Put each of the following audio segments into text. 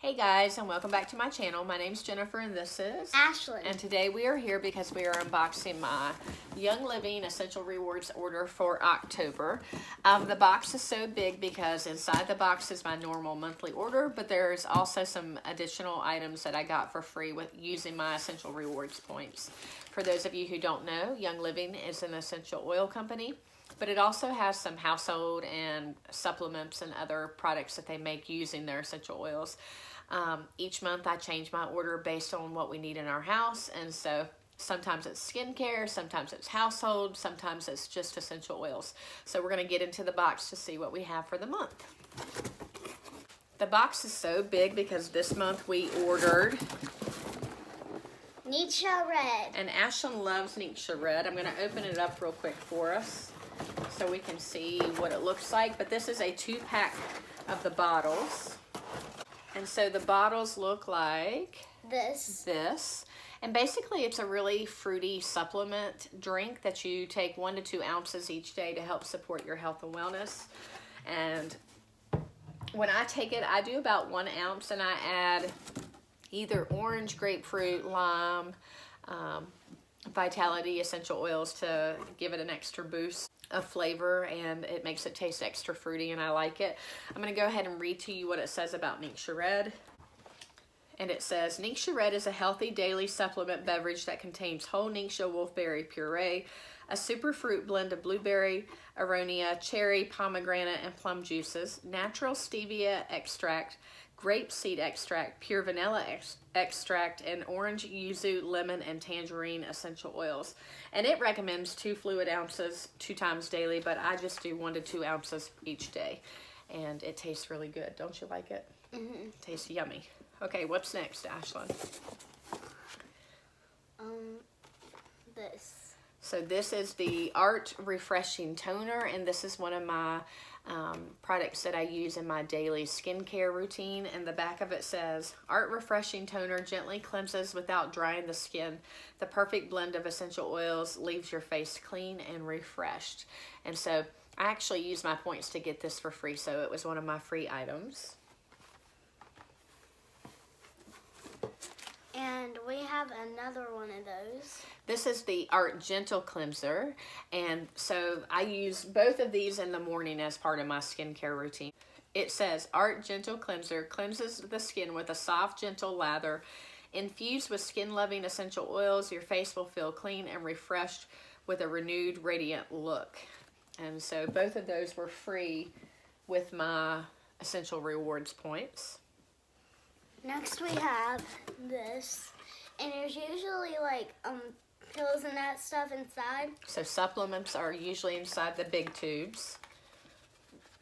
Hey guys, and welcome back to my channel. My name's Jennifer and this is Ashley. And today we are here because we are unboxing my Young Living Essential Rewards order for October. The box is so big because inside the box is my normal monthly order, but there's also some additional items that I got for free with using my Essential Rewards points. For those of you who don't know, Young Living is an essential oil company, but it also has some household and supplements and other products that they make using their essential oils. Each month I change my order based on what we need in our house, and so sometimes it's skincare, sometimes it's household, sometimes it's just essential oils. So we're going to get into the box to see what we have for the month. The box is so big because this month we ordered NingXia Red. And Ashlyn loves NingXia Red. I'm going to open it up real quick for us so we can see what it looks like. But this is a 2-pack of the bottles. And so the bottles look like this. And basically it's a really fruity supplement drink that you take 1 to 2 ounces each day to help support your health and wellness. And when I take it, I do about 1 ounce and I add either orange, grapefruit, lime, Vitality essential oils to give it an extra boost of flavor, and it makes it taste extra fruity, and I like it. I'm going to go ahead and read to you what it says about NingXia Red. And it says, NingXia Red is a healthy daily supplement beverage that contains whole NingXia wolfberry puree, a super fruit blend of blueberry, aronia, cherry, pomegranate, and plum juices, natural stevia extract, grape seed extract, pure vanilla extract, and orange, yuzu, lemon, and tangerine essential oils. And it recommends 2 fluid ounces 2 times daily, but I just do 1 to 2 ounces each day. And it tastes really good. Don't you like it? Mm-hmm. Tastes yummy. Okay, what's next, Ashlyn? This. So this is the Art Refreshing Toner, and this is one of my products that I use in my daily skincare routine. And the back of it says, Art Refreshing Toner gently cleanses without drying the skin. The perfect blend of essential oils leaves your face clean and refreshed. And so I actually used my points to get this for free, so it was one of my free items. And we have another one of those. This is the Art Gentle Cleanser, and so I use both of these in the morning as part of my skincare routine. It says, Art Gentle Cleanser cleanses the skin with a soft, gentle lather. Infused with skin-loving essential oils, your face will feel clean and refreshed with a renewed, radiant look. And so both of those were free with my Essential Rewards points. Next we have this, and there's usually like pills and that stuff inside. So supplements are usually inside the big tubes.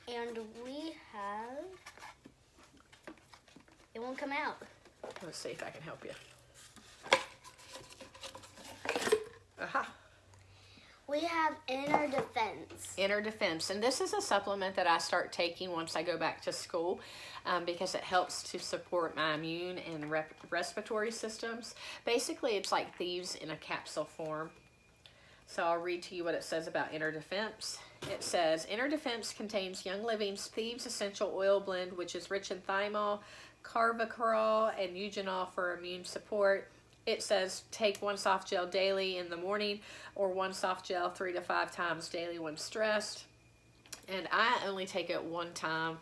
And we have, it won't come out. Let's see if I can help you. Aha. We have Inner Defense. Inner Defense, and this is a supplement that I start taking once I go back to school because it helps to support my immune and respiratory systems. Basically, it's like thieves in a capsule form. So I'll read to you what it says about Inner Defense. It says, Inner Defense contains Young Living's Thieves Essential Oil Blend, which is rich in thymol, carvacrol, and eugenol for immune support. It says take 1 soft gel daily in the morning or 1 soft gel 3 to 5 times daily when stressed. And I only take it 1 time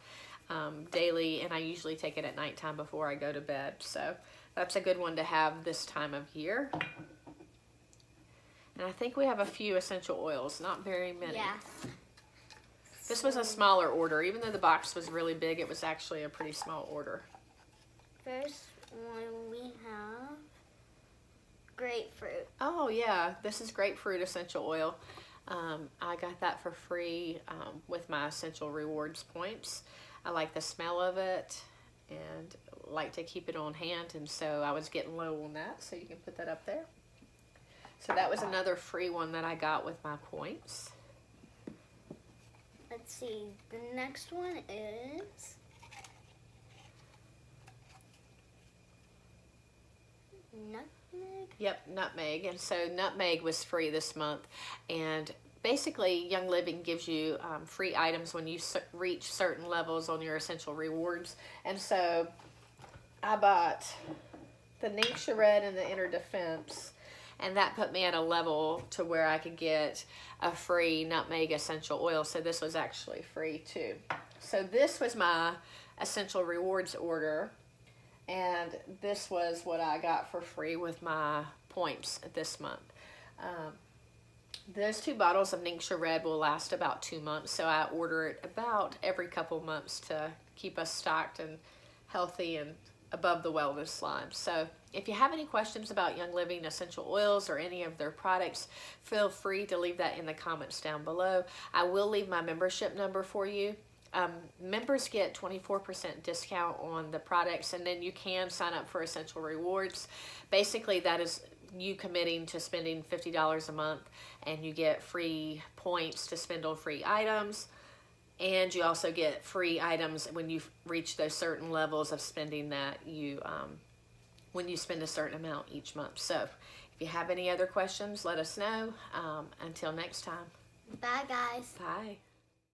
daily, and I usually take it at nighttime before I go to bed. So that's a good one to have this time of year. And I think we have a few essential oils, not very many. Yeah. This was a smaller order. Even though the box was really big, it was actually a pretty small order. First one we have Grapefruit. Oh yeah, this is grapefruit essential oil. I got that for free with my Essential Rewards points. I like the smell of it and like to keep it on hand, and so I was getting low on that, so you can put that up there. So that was another free one that I got with my points. Let's see, the next one is Nutmeg. Yep, Nutmeg. And so Nutmeg was free this month, and basically Young Living gives you free items when you reach certain levels on your Essential Rewards. And so I bought the NingXia Red and the Inner Defense, and that put me at a level to where I could get a free Nutmeg essential oil. So this was actually free too. So this was my essential rewards order, and this was what I got for free with my points this month. Those 2 bottles of NingXia Red will last about 2 months, so I order it about every couple months to keep us stocked and healthy and above the wellness line. So if you have any questions about Young Living essential oils or any of their products, feel free to leave that in the comments down below. I will leave my membership number for you. Members get 24% discount on the products, and then you can sign up for essential rewards. Basically, that is you committing to spending $50 a month, and you get free points to spend on free items, and you also get free items when you reach those certain levels of spending that you when you spend a certain amount each month. So if you have any other questions, let us know. Until next time. Bye, guys. Bye.